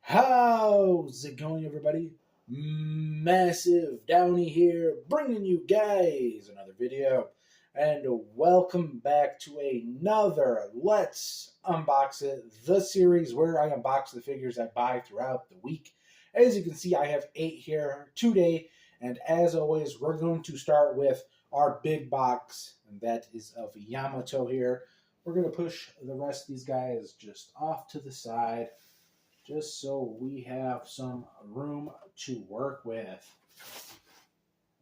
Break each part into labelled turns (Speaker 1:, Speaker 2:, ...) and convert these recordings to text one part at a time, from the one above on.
Speaker 1: How's it going, everybody? Massive Downey here, bringing you guys another video, and welcome back to another Let's Unbox It, the series where I unbox the figures I buy throughout the week. As you can see, I have 8 here today, and as always, we're going to start with our big box, and that is of Yamato here. We're going to push the rest of these guys just off to the side, just so we have some room to work with.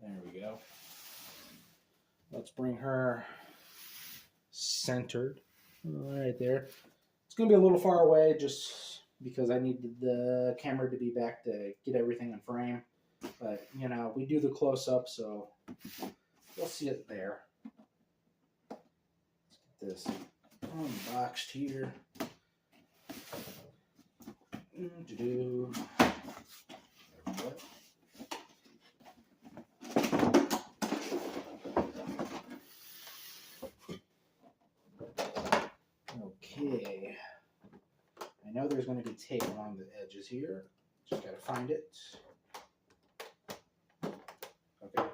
Speaker 1: There we go. Let's bring her centered right there. It's going to be a little far away just because I needed the camera to be back to get everything in frame. But, you know, we do the close-up, so you'll see it there. Let's get this unboxed here. Okay, I know there's going to be tape along the edges here. Just got to find it. Okay,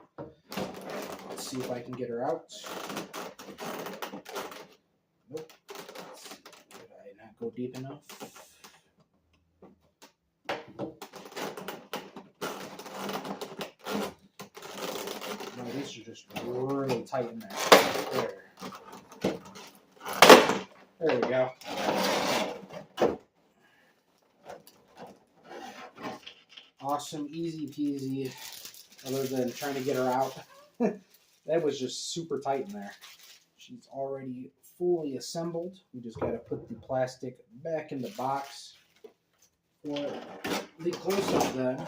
Speaker 1: let's see if I can get her out. Nope. Did I not go deep enough? These are just really tight in there. There we go. Awesome, easy peasy, other than trying to get her out. That was just super tight in there. She's already fully assembled. We just got to put the plastic back in the box for the close-up then.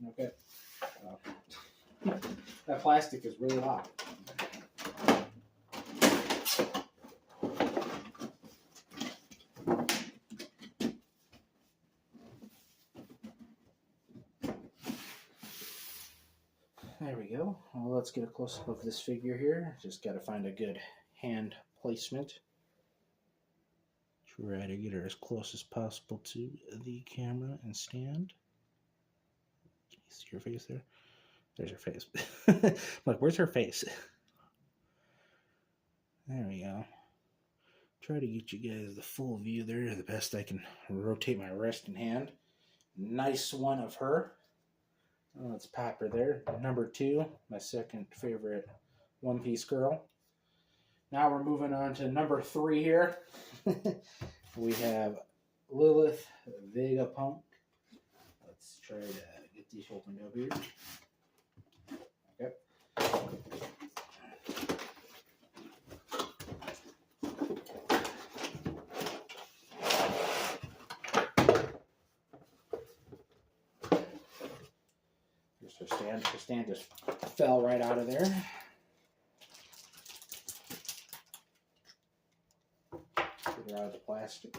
Speaker 1: Okay. That plastic is really hot. There we go. Well, let's get a close-up of this figure here. Just got to find a good hand placement. Try to get her as close as possible to the camera and stand. Can you see her face there? There's her face. Look, where's her face? There we go. Try to get you guys the full view there the best I can. Rotate my wrist and hand. Nice one of her. Let's pop her there. Number 2, my second favorite One Piece girl. Now we're moving on to number 3 here. We have Lilith Vegapunk. Let's try to get these opened up here. Okay. Here's her stand. Her stand just fell right out of there. Get her out of the plastic.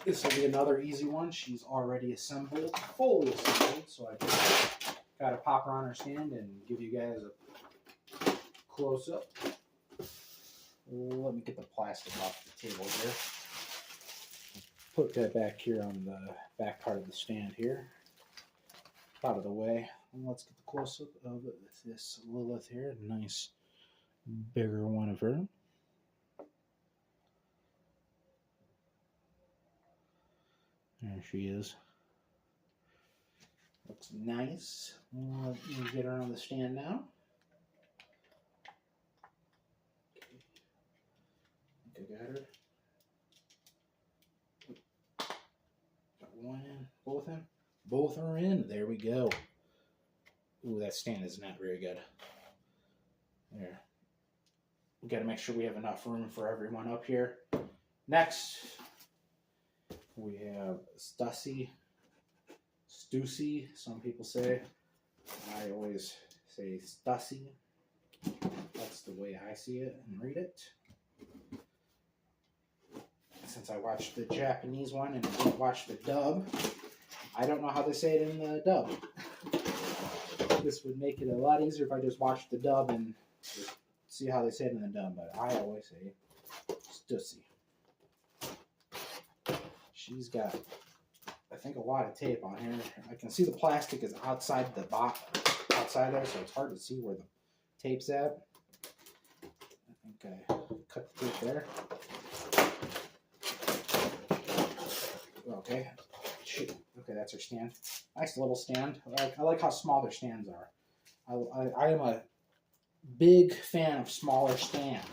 Speaker 1: This will be another easy one. She's already assembled, fully assembled, so I just got to pop her on her stand and give you guys a close-up. Let me get the plastic off the table here. Put that back here on the back part of the stand here. Out of the way. And let's get the close-up of this Lilith here. Nice bigger one of her. There she is. Looks nice. Let me get her on the stand now. I think I got her. Got one in, both in. Both are in. There we go. Ooh, that stand is not very good. There. We got to make sure we have enough room for everyone up here. Next, we have Stussy. Stussy, some people say. I always say Stussy. That's the way I see it and read it. Since I watched the Japanese one and didn't watch the dub, I don't know how they say it in the dub. This would make it a lot easier if I just watched the dub and see how they say it in the dub, but I always say Stussy. She's got, I think, a lot of tape on here. I can see the plastic is outside the box, outside there, so it's hard to see where the tape's at. I think I cut the tape there. Okay. Shoot. Okay, that's her stand. Nice little stand. I like how small their stands are. I am a big fan of smaller stands.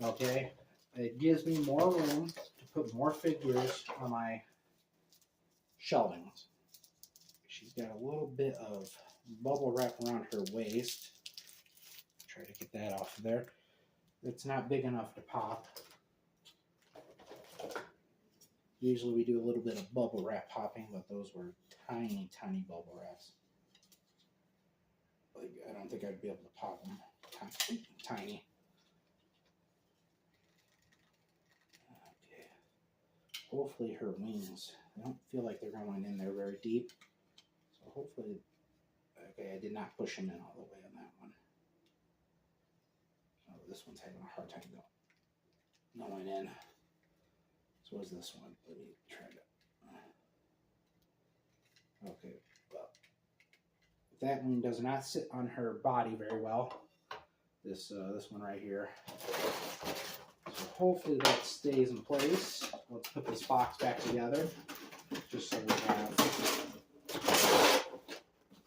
Speaker 1: Okay, it gives me more room to put more figures on my shelvings. She's got a little bit of bubble wrap around her waist. Try to get that off of there. It's not big enough to pop. Usually we do a little bit of bubble wrap popping, but those were tiny, tiny bubble wraps. Like, I don't think I'd be able to pop them. Tiny. Okay. Hopefully her wings, I don't feel like they're going in there very deep. So hopefully, okay, I did not push them in all the way on that one. Oh, this one's having a hard time going in. So is this one. Let me try to. Okay, well, that one does not sit on her body very well. This one right here. So hopefully that stays in place. Let's put this box back together, just so we have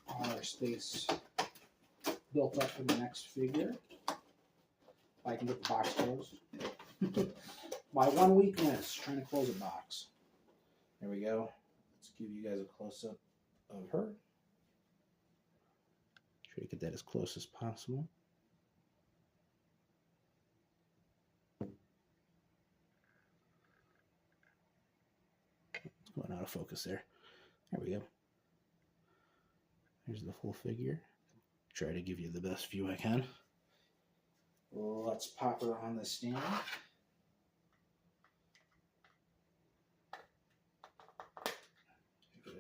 Speaker 1: all our space built up for the next figure. If I can get the box closed. My one weakness, trying to close a box. There we go. Let's give you guys a close-up of her. Try to get that as close as possible. It's going out of focus there. There we go. Here's the full figure. Try to give you the best view I can. Let's pop her on the stand.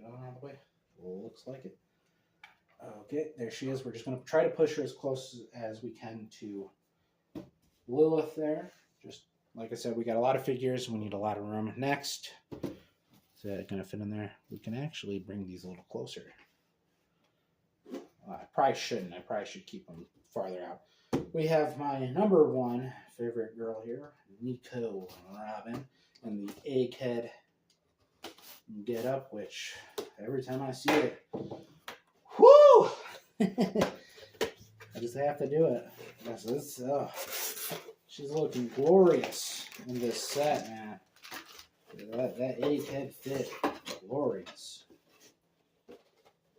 Speaker 1: All the way. Looks like it. Okay, there she is. We're just going to try to push her as close as we can to Lilith there. Just like I said, we got a lot of figures. We need a lot of room. Next, is that going to fit in there? We can actually bring these a little closer. I probably shouldn't. I probably should keep them farther out. We have my number one favorite girl here, Nico Robin, and the egghead get up, which every time I see it, whoo! I just have to do it. She's looking glorious in this set, man. That egghead fit, glorious.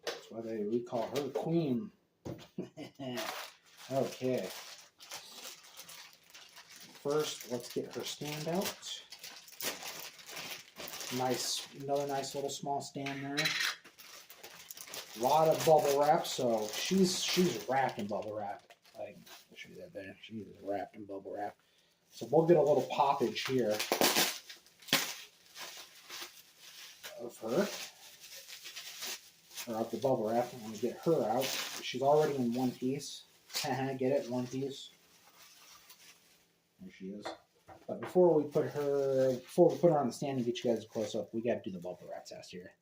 Speaker 1: That's why we call her Queen. Okay. First, let's get her stand out. Nice, another nice little small stand there. A lot of bubble wrap, so she's wrapped in bubble wrap. I'll show you that there. She's wrapped in bubble wrap. So we'll get a little poppage here of her, or of the bubble wrap. I'm gonna get her out. She's already in one piece. Get it? One piece. There she is. But before we put her on the stand and get you guys a close up, we got to do the bubble wrap test here.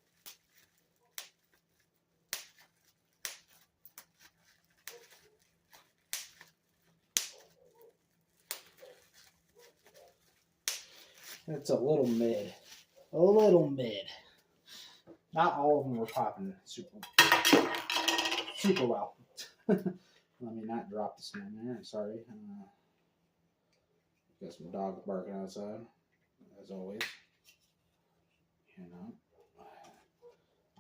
Speaker 1: It's a little mid. A little mid. Not all of them were popping super well. Let me not drop the stand there. Sorry. Got some dogs barking outside, as always. You know,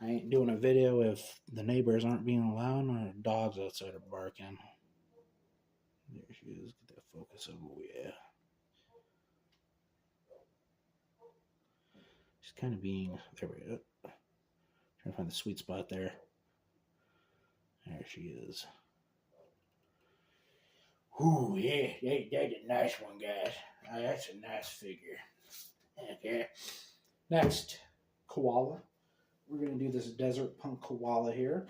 Speaker 1: I ain't doing a video if the neighbors aren't being loud or dogs outside are barking. There she is. Get that focus on. Oh yeah. She's kind of being. There we go. Trying to find the sweet spot there. There she is. Ooh, yeah, that's a nice one, guys. That's a nice figure. Okay. Next, koala. We're going to do this desert punk koala here.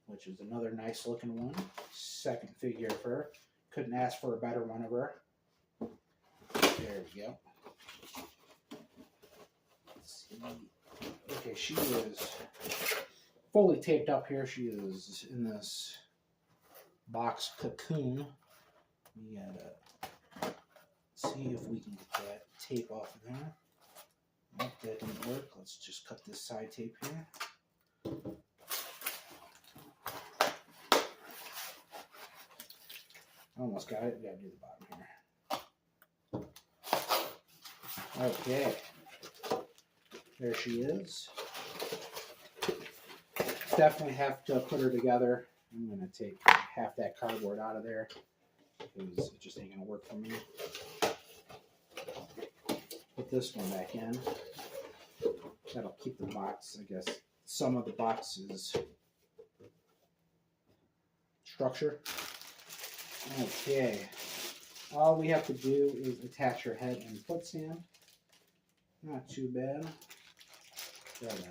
Speaker 1: which is another nice looking one. Second figure of her. Couldn't ask for a better one of her. There we go. Let's see. Okay, she is fully taped up here. She is in this box cocoon. We gotta see if we can get that tape off of there. Nope, that didn't work. Let's just cut this side tape here. Almost got it. We gotta do the bottom here. Okay. There she is. Definitely have to put her together. I'm going to take half that cardboard out of there because it just ain't going to work for me. Put this one back in. That'll keep the box, I guess, some of the box's structure. Okay. All we have to do is attach her head and foot stand. Not too bad. Gotta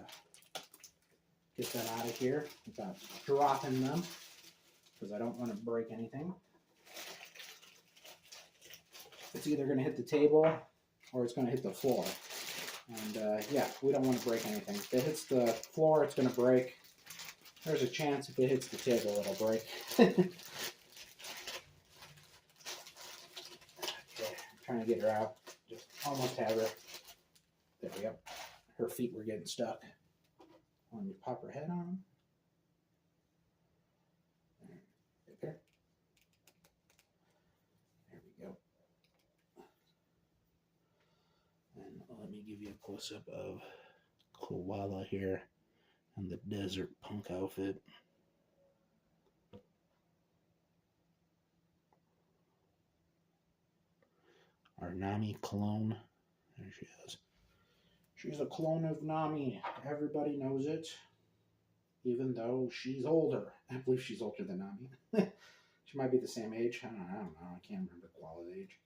Speaker 1: get them out of here without dropping them because I don't want to break anything. It's either going to hit the table or it's going to hit the floor. And yeah, we don't want to break anything. If it hits the floor, it's going to break. There's a chance if it hits the table, it'll break. Okay, I'm trying to get her out. Just almost have her. There we go. Her feet were getting stuck. Let me pop her head on. Right there. There we go. And let me give you a close-up of Koala here and the desert punk outfit. Our Nami clone. There she is. She's a clone of Nami. Everybody knows it. Even though she's older. I believe she's older than Nami. She might be the same age. I don't know. I can't remember Koala's age.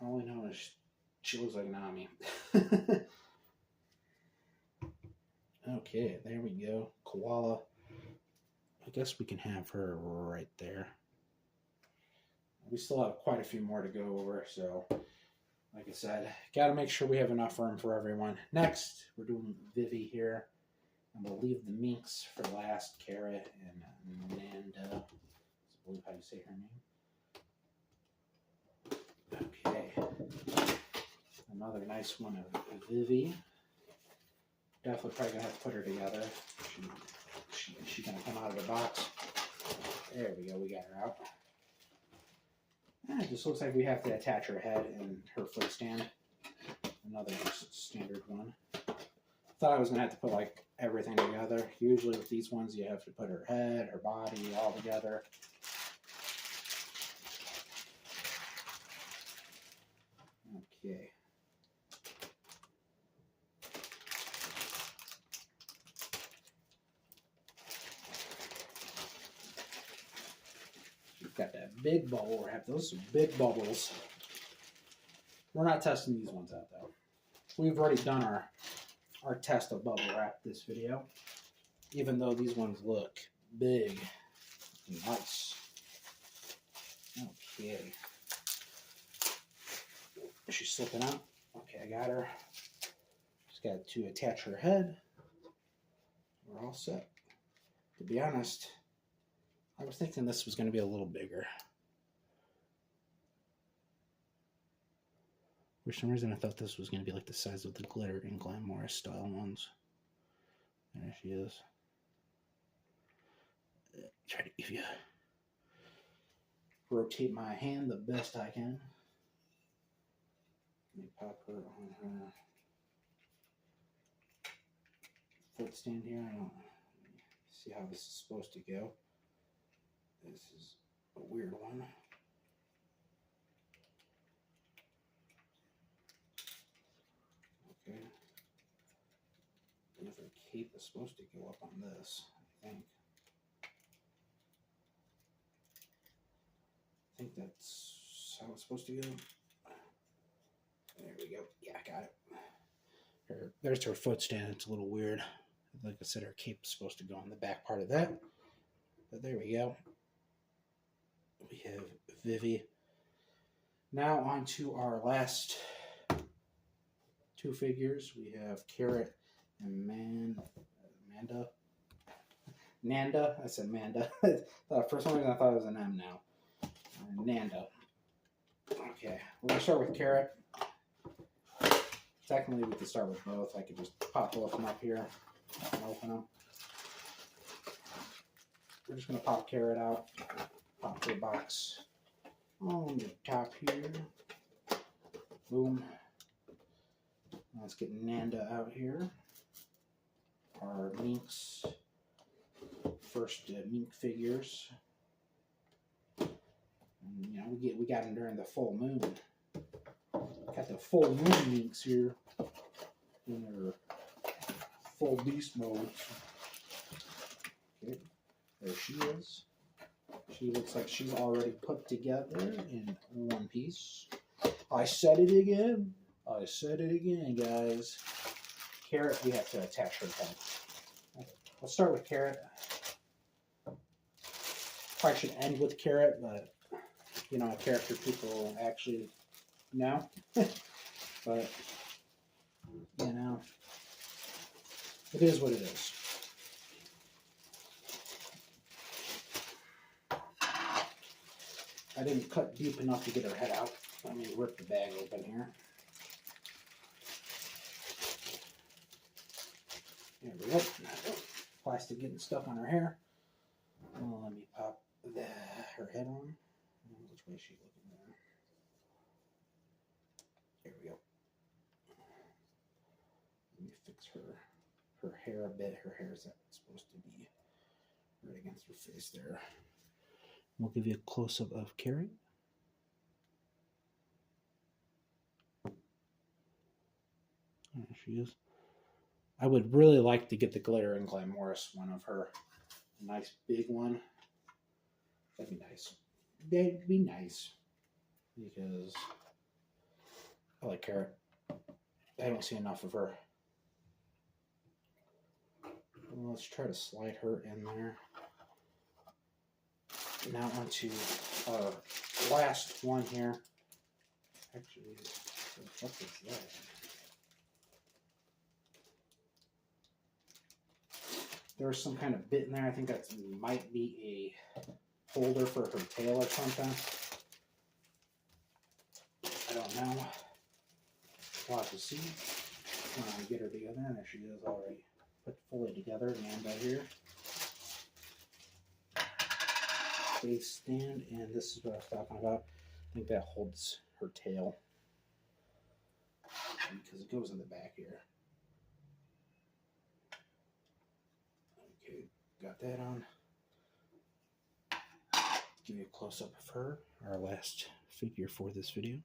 Speaker 1: All I know is she looks like Nami. Okay, there we go. Koala. I guess we can have her right there. We still have quite a few more to go over, so like I said, got to make sure we have enough room for everyone. Next, we're doing Vivi here. And we'll leave the minks for last. Kara and Nanda. That's I believe how you say her name. Okay. Another nice one of Vivi. Definitely probably going to have to put her together. She's going to come out of the box. There we go. We got her out. It just looks like we have to attach her head and her foot stand. Another standard one. Thought I was going to have to put like everything together. Usually with these ones you have to put her head, her body all together. Okay. Got that big bubble wrap. Those are big bubbles. We're not testing these ones out though. We've already done our test of bubble wrap this video. Even though these ones look big and nice. Okay. Is she slipping out? Okay, I got her. Just got to attach her head. We're all set. To be honest, I was thinking this was going to be a little bigger. For some reason, I thought this was going to be like the size of the glitter and glamorous style ones. There she is. Try to give you rotate my hand the best I can. Let me pop her on her foot stand here. I don't see how this is supposed to go. This is a weird one. Okay. The other cape is supposed to go up on this, I think. I think that's how it's supposed to go. There we go. Yeah, I got it. There's her foot stand. It's a little weird. Like I said, her cape's supposed to go on the back part of that. But there we go. We have Vivi. Now on to our last two figures. We have Carrot and Amanda. Nanda. I said Manda. For some reason I thought it was an M now. Nanda. Okay, we're going to start with Carrot. Technically, we could start with both. I could just pop both of them up here and open them. We're just going to pop Carrot out. Pop the box on the top here. Boom. Let's get Nanda out here. Our Minx. First Mink figures. And, you know, we got them during the full moon. Got the full moon Minks here in their full beast mode. Okay, there she is. She looks like she's already put together in one piece. I said it again. I said it again, guys. Carrot, we have to attach her head. Okay, let's start with Carrot. Probably should end with Carrot, but you know, a character people actually know. But you know, it is what it is. I didn't cut deep enough to get her head out. Let me rip the bag open here. There we go. Plastic getting stuck on her hair. Well, let me pop her head on. Which way is she looking there? There we go. Let me fix her hair a bit. Her hair is supposed to be right against her face there. We'll give you a close-up of Carrot. There she is. I would really like to get the Glitter and Glamorous one of her. A nice big one. That'd be nice. That'd be nice. Because I like Carrot. I don't see enough of her. Well, let's try to slide her in there. Now onto our last one here. Actually, what is that? There's some kind of bit in there. I think that might be a holder for her tail or something. I don't know. We'll have to see when I get her together. And there she is already put fully together. Amanda here. Face stand, and this is what I was talking about. I think that holds her tail because it goes in the back here. Okay, got that on. Give you a close-up of her, our last figure for this video.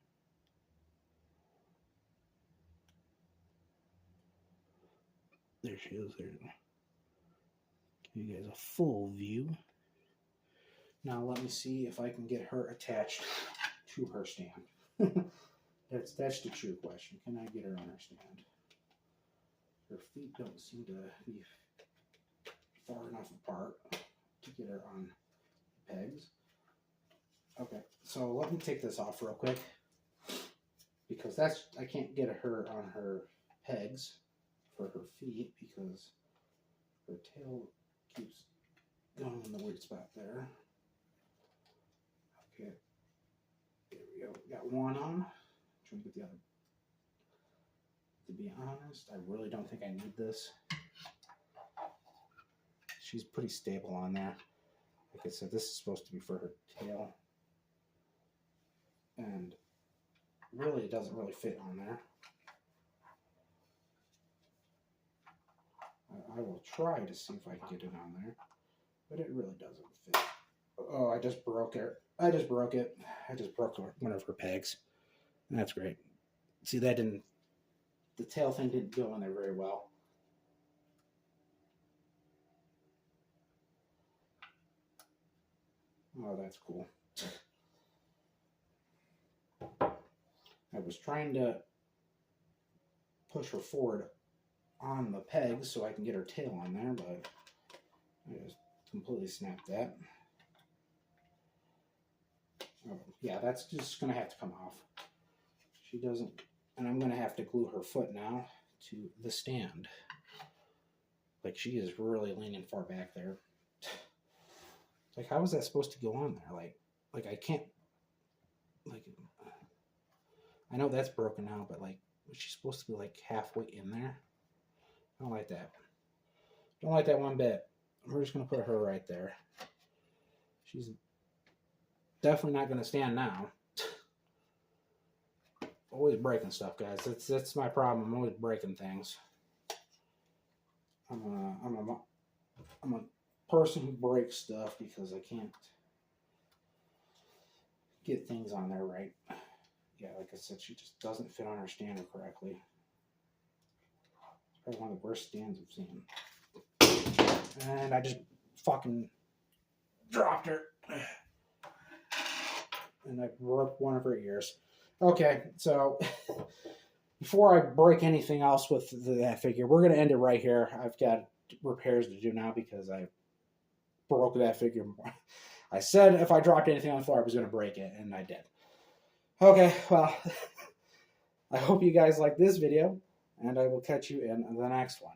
Speaker 1: There she is. There. Give you guys a full view. Now let me see if I can get her attached to her stand. That's the true question. Can I get her on her stand? Her feet don't seem to be far enough apart to get her on pegs. Okay, so let me take this off real quick because I can't get her on her pegs for her feet because her tail keeps going in the weird spot there. Okay, there we go. Got one on. Trying to get the other. To be honest, I really don't think I need this. She's pretty stable on there. Like I said, this is supposed to be for her tail. And really, it doesn't really fit on there. I will try to see if I can get it on there. But it really doesn't fit. Oh, I just broke it. I just broke it. I just broke one of her pegs. That's great. See, that didn't, the tail thing didn't go in there very well. Oh, that's cool. I was trying to push her forward on the pegs so I can get her tail on there, but I just completely snapped that. Oh, yeah, that's just going to have to come off. She doesn't, and I'm going to have to glue her foot now to the stand. Like, she is really leaning far back there. Like, how is that supposed to go on there? Like I can't, like, I know that's broken now, but like, was she supposed to be like halfway in there? I don't like that. Don't like that one bit. We're just going to put her right there. She's definitely not going to stand now. Always breaking stuff, guys. That's my problem. I'm always breaking things. I'm a person who breaks stuff because I can't get things on there right. Yeah, like I said, she just doesn't fit on her stander correctly. It's probably one of the worst stands I've seen. And I just fucking dropped her. And I broke one of her ears. Okay, so before I break anything else with that figure, we're going to end it right here. I've got repairs to do now because I broke that figure more. I said if I dropped anything on the floor, I was going to break it, and I did. Okay, well, I hope you guys like this video, and I will catch you in the next one.